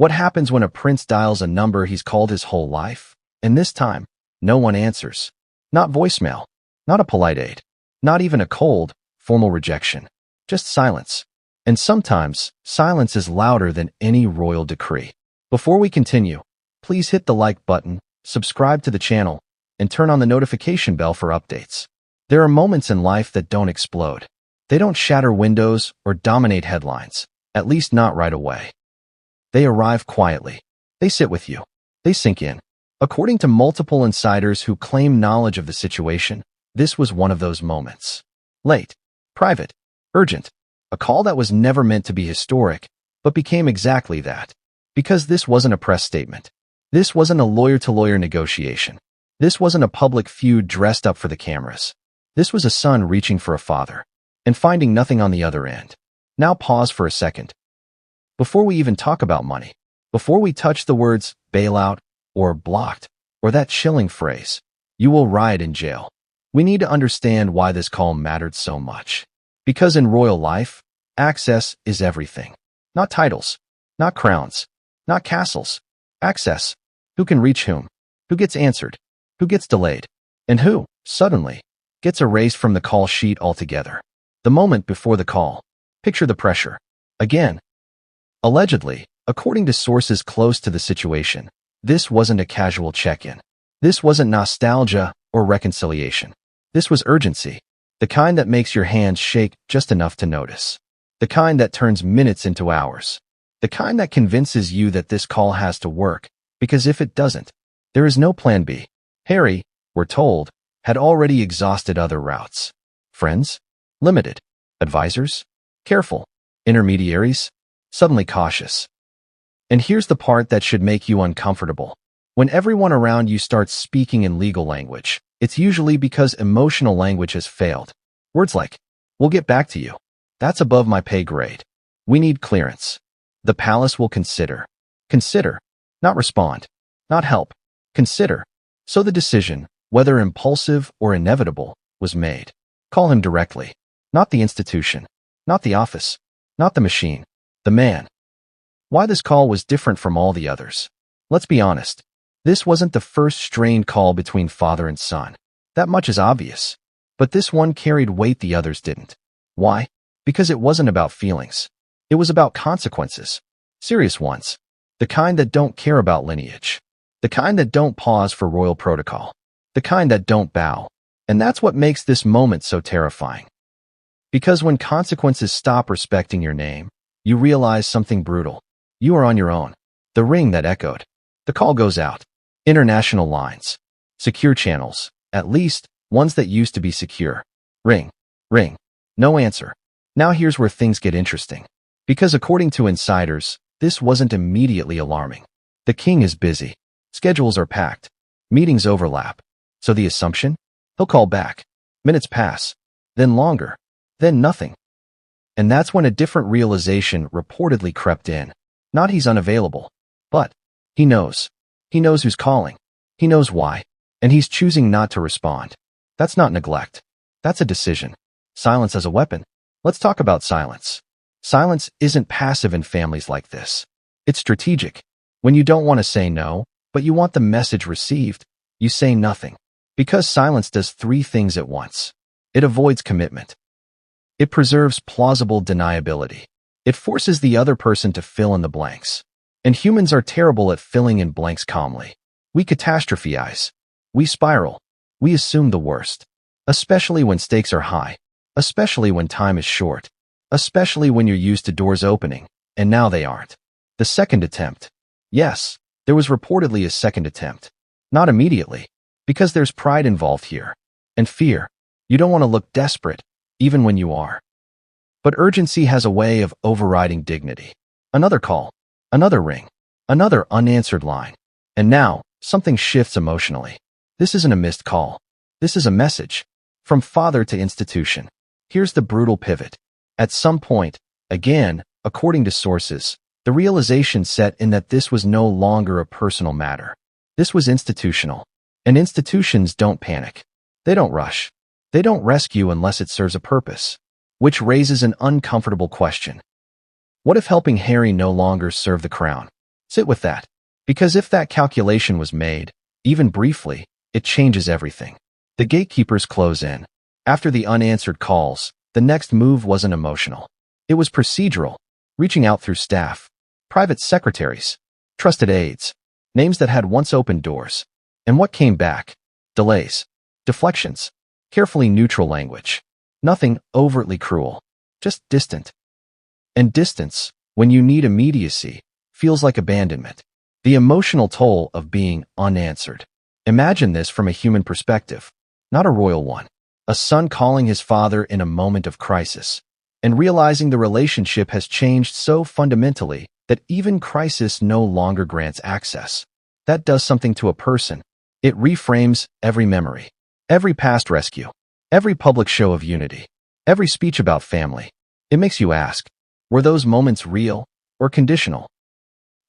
What happens when a prince dials a number he's called his whole life? And this time, no one answers. Not voicemail, not a polite aid, not even a cold, formal rejection. Just silence. And sometimes, silence is louder than any royal decree. Before we continue, please hit the like button, subscribe to the channel, and turn on the notification bell for updates. There are moments in life that don't explode. They don't shatter windows or dominate headlines, at least not right away. They arrive quietly. They sit with you. They sink in. According to multiple insiders who claim knowledge of the situation, this was one of those moments. Late, private, urgent, a call that was never meant to be historic, but became exactly that. Because this wasn't a press statement. This wasn't a lawyer-to-lawyer negotiation. This wasn't a public feud dressed up for the cameras. This was a son reaching for a father and finding nothing on the other end. Now pause for a second. Before we even talk about money, before we touch the words bailout or blocked or that chilling phrase, you will riot in jail, we need to understand why this call mattered so much. Because in royal life, access is everything. Not titles, not crowns, not castles. Access. Who can reach whom? Who gets answered? Who gets delayed? And who, suddenly, gets erased from the call sheet altogether? The moment before the call. Picture the pressure. Again. Allegedly, according to sources close to the situation, this wasn't a casual check-in. This wasn't nostalgia or reconciliation. This was urgency. The kind that makes your hands shake just enough to notice. The kind that turns minutes into hours. The kind that convinces you that this call has to work, because if it doesn't, there is no plan B. Harry, we're told, had already exhausted other routes. Friends? Limited. Advisors? Careful. Intermediaries? Suddenly cautious. And here's the part that should make you uncomfortable. When everyone around you starts speaking in legal language, it's usually because emotional language has failed. Words like, "We'll get back to you. That's above my pay grade. We need clearance. The palace will consider." Consider. Not respond. Not help. Consider. So the decision, whether impulsive or inevitable, was made. Call him directly. Not the institution. Not the office. Not the machine. The man. Why this call was different from all the others. Let's be honest. This wasn't the first strained call between father and son. That much is obvious. But this one carried weight the others didn't. Why? Because it wasn't about feelings. It was about consequences. Serious ones. The kind that don't care about lineage. The kind that don't pause for royal protocol. The kind that don't bow. And that's what makes this moment so terrifying. Because when consequences stop respecting your name, you realize something brutal. You are on your own. The ring that echoed. The call goes out. International lines. Secure channels. At least, ones that used to be secure. Ring. Ring. No answer. Now here's where things get interesting. Because according to insiders, this wasn't immediately alarming. The king is busy. Schedules are packed. Meetings overlap. So the assumption? He'll call back. Minutes pass. Then longer. Then nothing. And that's when a different realization reportedly crept in. Not he's unavailable. But he knows. He knows who's calling. He knows why. And he's choosing not to respond. That's not neglect. That's a decision. Silence as a weapon. Let's talk about silence. Silence isn't passive in families like this. It's strategic. When you don't want to say no, but you want the message received, you say nothing. Because silence does three things at once. It avoids commitment. It preserves plausible deniability. It forces the other person to fill in the blanks. And humans are terrible at filling in blanks calmly. We catastrophize. We spiral. We assume the worst. Especially when stakes are high. Especially when time is short. Especially when you're used to doors opening, and now they aren't. The second attempt. Yes, there was reportedly a second attempt. Not immediately. Because there's pride involved here. And fear. You don't want to look desperate, even when you are. But urgency has a way of overriding dignity. Another call. Another ring. Another unanswered line. And now, something shifts emotionally. This isn't a missed call. This is a message. From father to institution. Here's the brutal pivot. At some point, again, according to sources, the realization set in that this was no longer a personal matter. This was institutional. And institutions don't panic. They don't rush. They don't rescue unless it serves a purpose. Which raises an uncomfortable question. What if helping Harry no longer served the crown? Sit with that. Because if that calculation was made, even briefly, it changes everything. The gatekeepers close in. After the unanswered calls, the next move wasn't emotional. It was procedural, reaching out through staff, private secretaries, trusted aides, names that had once opened doors. And what came back? Delays, deflections, carefully neutral language. Nothing overtly cruel, just distant. And distance, when you need immediacy, feels like abandonment. The emotional toll of being unanswered. Imagine this from a human perspective, not a royal one. A son calling his father in a moment of crisis, and realizing the relationship has changed so fundamentally that even crisis no longer grants access. That does something to a person. It reframes every memory, every past rescue, every public show of unity, every speech about family. It makes you ask, were those moments real or conditional?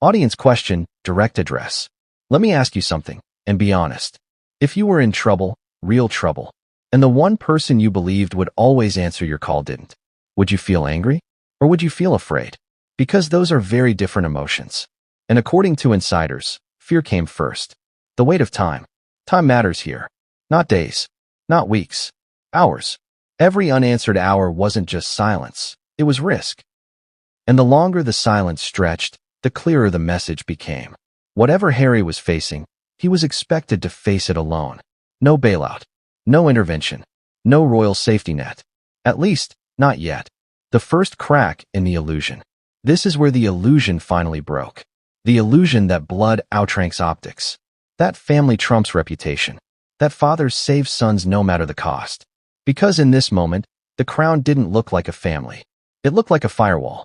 Audience question, direct address. Let me ask you something, and be honest. If you were in trouble, real trouble, and the one person you believed would always answer your call didn't, would you feel angry? Or would you feel afraid? Because those are very different emotions. And according to insiders, fear came first. The weight of time. Time matters here. Not days. Not weeks. Hours. Every unanswered hour wasn't just silence. It was risk. And the longer the silence stretched, the clearer the message became. Whatever Harry was facing, he was expected to face it alone. No bailout. No intervention. No royal safety net. At least, not yet. The first crack in the illusion. This is where the illusion finally broke. The illusion that blood outranks optics. That family trumps reputation. That fathers save sons no matter the cost. Because in this moment, the crown didn't look like a family. It looked like a firewall.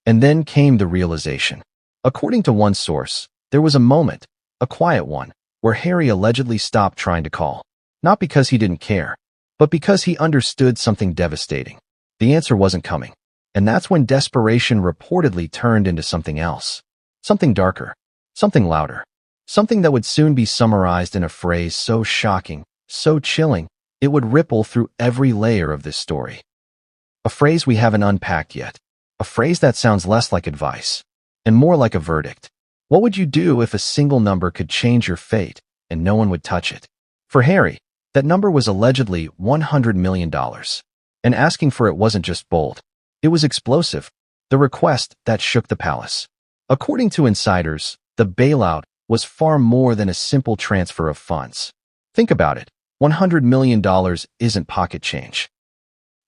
And then came the realization. According to one source, there was a moment, a quiet one, where Harry allegedly stopped trying to call. Not because he didn't care, but because he understood something devastating. The answer wasn't coming. And that's when desperation reportedly turned into something else. Something darker. Something louder. Something that would soon be summarized in a phrase so shocking, so chilling, it would ripple through every layer of this story. A phrase we haven't unpacked yet. A phrase that sounds less like advice and more like a verdict. What would you do if a single number could change your fate and no one would touch it? For Harry, that number was allegedly $100 million. And asking for it wasn't just bold. It was explosive. The request that shook the palace. According to insiders, the bailout was far more than a simple transfer of funds. Think about it. $100 million isn't pocket change.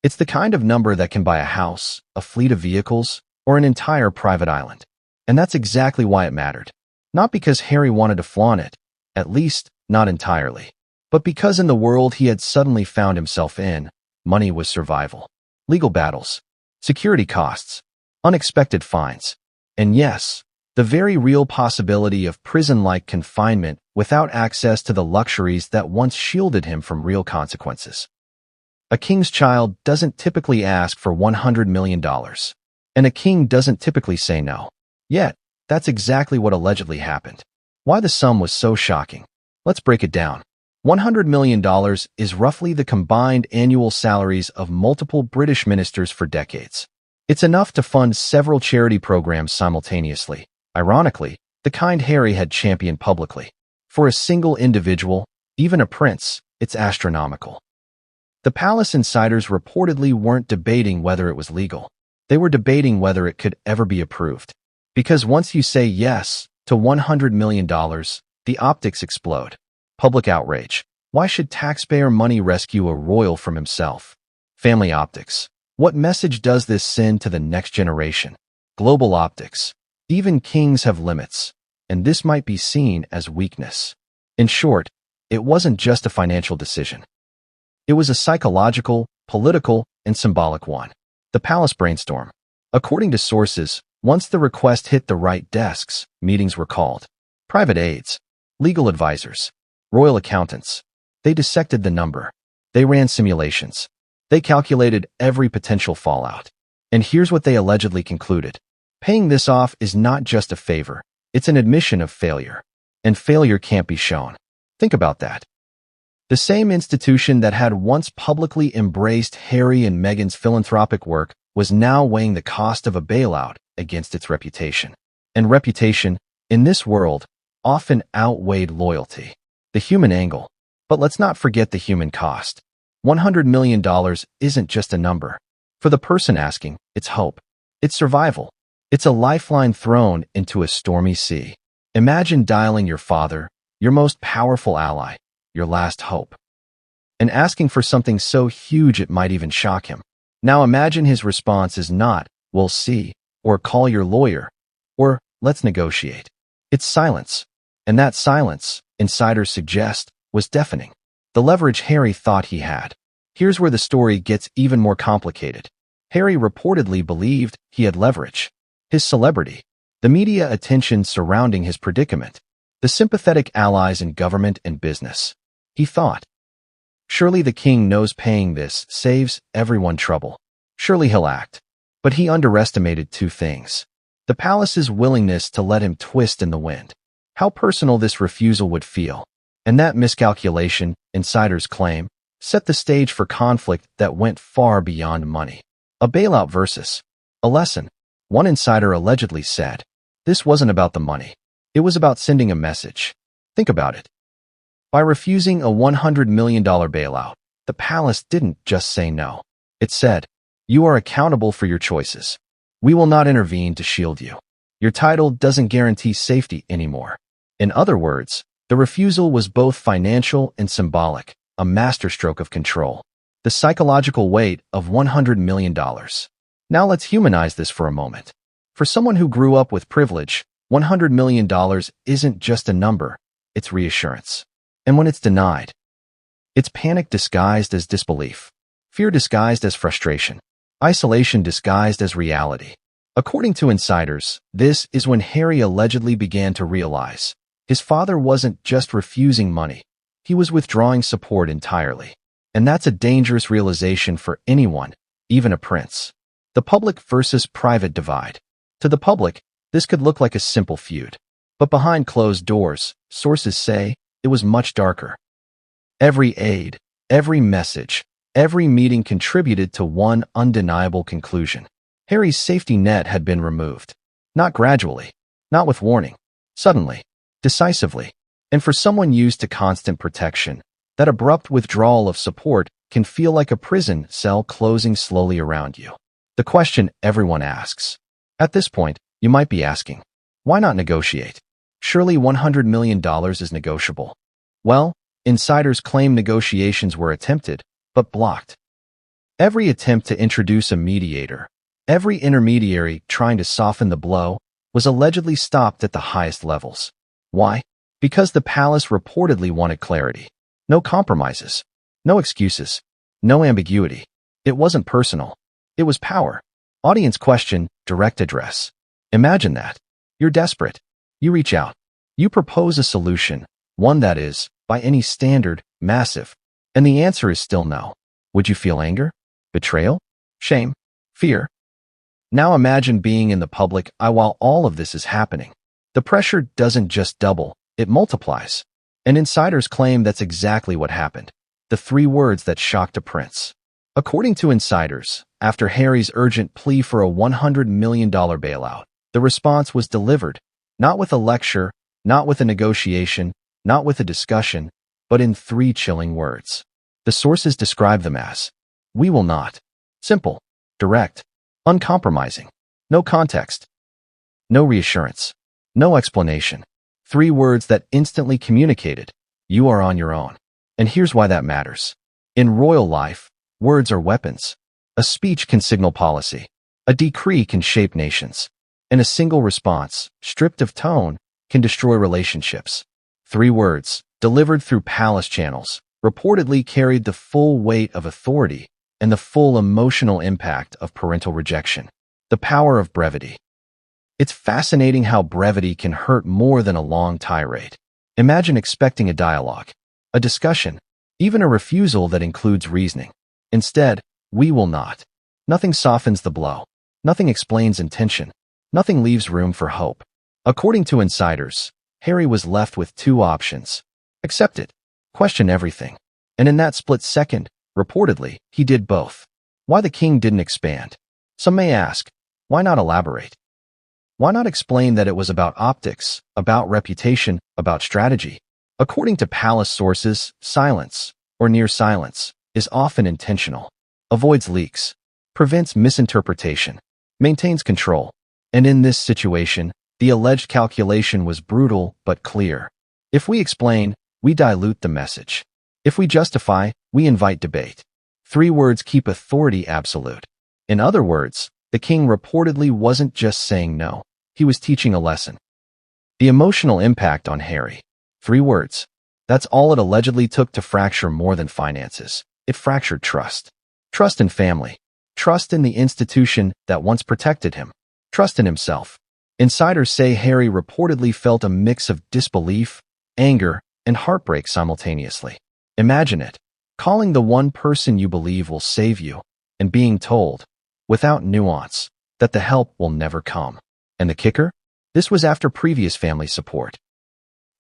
It's the kind of number that can buy a house, a fleet of vehicles, or an entire private island. And that's exactly why it mattered. Not because Harry wanted to flaunt it, at least not entirely, but because in the world he had suddenly found himself in, money was survival. Legal battles, security costs, unexpected fines, and yes, the very real possibility of prison-like confinement without access to the luxuries that once shielded him from real consequences. A king's child doesn't typically ask for $100 million, and a king doesn't typically say no. Yet, that's exactly what allegedly happened. Why the sum was so shocking? Let's break it down. $100 million is roughly the combined annual salaries of multiple British ministers for decades. It's enough to fund several charity programs simultaneously. Ironically, the kind Harry had championed publicly. For a single individual, even a prince, it's astronomical. The palace insiders reportedly weren't debating whether it was legal. They were debating whether it could ever be approved. Because once you say yes to $100 million, the optics explode. Public outrage. Why should taxpayer money rescue a royal from himself? Family optics. What message does this send to the next generation? Global optics. Even kings have limits, and this might be seen as weakness. In short, it wasn't just a financial decision. It was a psychological, political, and symbolic one. The palace brainstorm. According to sources, once the request hit the right desks, meetings were called. Private aides, legal advisors, royal accountants. They dissected the number. They ran simulations. They calculated every potential fallout. And here's what they allegedly concluded. Paying this off is not just a favor. It's an admission of failure. And failure can't be shown. Think about that. The same institution that had once publicly embraced Harry and Meghan's philanthropic work was now weighing the cost of a bailout against its reputation. And reputation, in this world, often outweighed loyalty. The human angle. But let's not forget the human cost. $100 million isn't just a number. For the person asking, it's hope. It's survival. It's a lifeline thrown into a stormy sea. Imagine dialing your father, your most powerful ally, your last hope, and asking for something so huge it might even shock him. Now imagine his response is not, "We'll see," or "Call your lawyer," or "Let's negotiate." It's silence. And that silence, insiders suggest, was deafening. The leverage Harry thought he had. Here's where the story gets even more complicated. Harry reportedly believed he had leverage. His celebrity, the media attention surrounding his predicament, the sympathetic allies in government and business. He thought, surely the king knows paying this saves everyone trouble. Surely he'll act. But he underestimated two things. The palace's willingness to let him twist in the wind. How personal this refusal would feel. And that miscalculation, insiders claim, set the stage for conflict that went far beyond money. A bailout versus a lesson. One insider allegedly said, this wasn't about the money. It was about sending a message. Think about it. By refusing a $100 million bailout, the palace didn't just say no. It said, you are accountable for your choices. We will not intervene to shield you. Your title doesn't guarantee safety anymore. In other words, the refusal was both financial and symbolic, a masterstroke of control. The psychological weight of $100 million. Now let's humanize this for a moment. For someone who grew up with privilege, $100 million isn't just a number, it's reassurance. And when it's denied, it's panic disguised as disbelief, fear disguised as frustration, isolation disguised as reality. According to insiders, this is when Harry allegedly began to realize his father wasn't just refusing money, he was withdrawing support entirely. And that's a dangerous realization for anyone, even a prince. The public versus private divide. To the public, this could look like a simple feud. But behind closed doors, sources say, it was much darker. Every aide, every message, every meeting contributed to one undeniable conclusion. Harry's safety net had been removed. Not gradually, not with warning, suddenly, decisively. And for someone used to constant protection, that abrupt withdrawal of support can feel like a prison cell closing slowly around you. The question everyone asks. At this point, you might be asking, why not negotiate? Surely $100 million is negotiable. Well, insiders claim negotiations were attempted, but blocked. Every attempt to introduce a mediator, every intermediary trying to soften the blow, was allegedly stopped at the highest levels. Why? Because the palace reportedly wanted clarity. No compromises, no excuses, no ambiguity. It wasn't personal. It was power. Audience question, direct address. Imagine that. You're desperate. You reach out. You propose a solution, one that is, by any standard, massive. And the answer is still no. Would you feel anger? Betrayal? Shame? Fear? Now imagine being in the public eye while all of this is happening. The pressure doesn't just double, it multiplies. And insiders claim that's exactly what happened. The three words that shocked a prince. According to insiders, after Harry's urgent plea for a $100 million bailout, the response was delivered, not with a lecture, not with a negotiation, not with a discussion, but in three chilling words. The sources describe them as, we will not. Simple, direct, uncompromising. No context. No reassurance. No explanation. Three words that instantly communicated, you are on your own. And here's why that matters. In royal life, words are weapons. A speech can signal policy. A decree can shape nations. And a single response, stripped of tone, can destroy relationships. Three words, delivered through palace channels, reportedly carried the full weight of authority and the full emotional impact of parental rejection. The power of brevity. It's fascinating how brevity can hurt more than a long tirade. Imagine expecting a dialogue, a discussion, even a refusal that includes reasoning. Instead, we will not. Nothing softens the blow. Nothing explains intention. Nothing leaves room for hope. According to insiders, Harry was left with two options. Accept it. Question everything. And in that split second, reportedly, he did both. Why the king didn't expand? Some may ask, why not elaborate? Why not explain that it was about optics, about reputation, about strategy? According to palace sources, silence, or near silence, is often intentional, avoids leaks, prevents misinterpretation, maintains control. And in this situation, the alleged calculation was brutal but clear. If we explain, we dilute the message. If we justify, we invite debate. 3 words keep authority absolute. In other words, the king reportedly wasn't just saying no. He was teaching a lesson. The emotional impact on Harry. 3 words. That's all it allegedly took to fracture more than finances. It fractured trust. Trust in family. Trust in the institution that once protected him. Trust in himself. Insiders say Harry reportedly felt a mix of disbelief, anger, and heartbreak simultaneously. Imagine it. Calling the one person you believe will save you, and being told, without nuance, that the help will never come. And the kicker? This was after previous family support.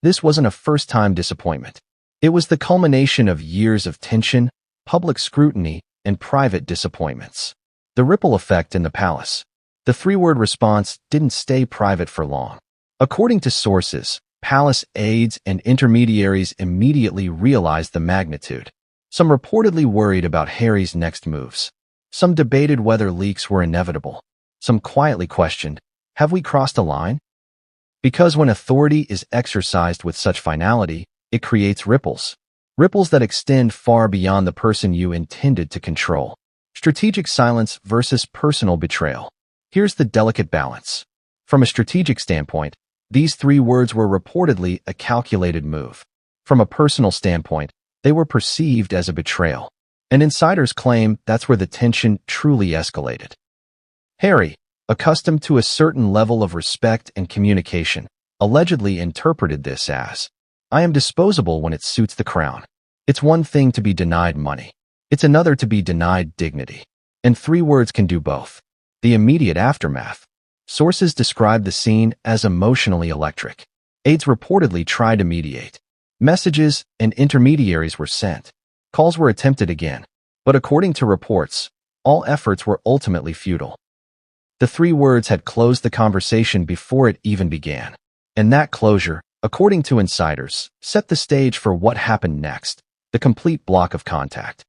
This wasn't a first-time disappointment. It was the culmination of years of tension, public scrutiny, and private disappointments. The ripple effect in the palace. The 3-word response didn't stay private for long. According to sources, palace aides and intermediaries immediately realized the magnitude. Some reportedly worried about Harry's next moves. Some debated whether leaks were inevitable. Some quietly questioned, have we crossed a line? Because when authority is exercised with such finality, it creates ripples. Ripples that extend far beyond the person you intended to control. Strategic silence versus personal betrayal. Here's the delicate balance. From a strategic standpoint, these 3 words were reportedly a calculated move. From a personal standpoint, they were perceived as a betrayal. And insiders claim that's where the tension truly escalated. Harry, accustomed to a certain level of respect and communication, allegedly interpreted this as, I am disposable when it suits the crown. It's one thing to be denied money. It's another to be denied dignity. And 3 words can do both. The immediate aftermath. Sources describe the scene as emotionally electric. Aides reportedly tried to mediate. Messages and intermediaries were sent. Calls were attempted again. But according to reports, all efforts were ultimately futile. The 3 words had closed the conversation before it even began. And that closure, according to insiders, set the stage for what happened next, the complete block of contact.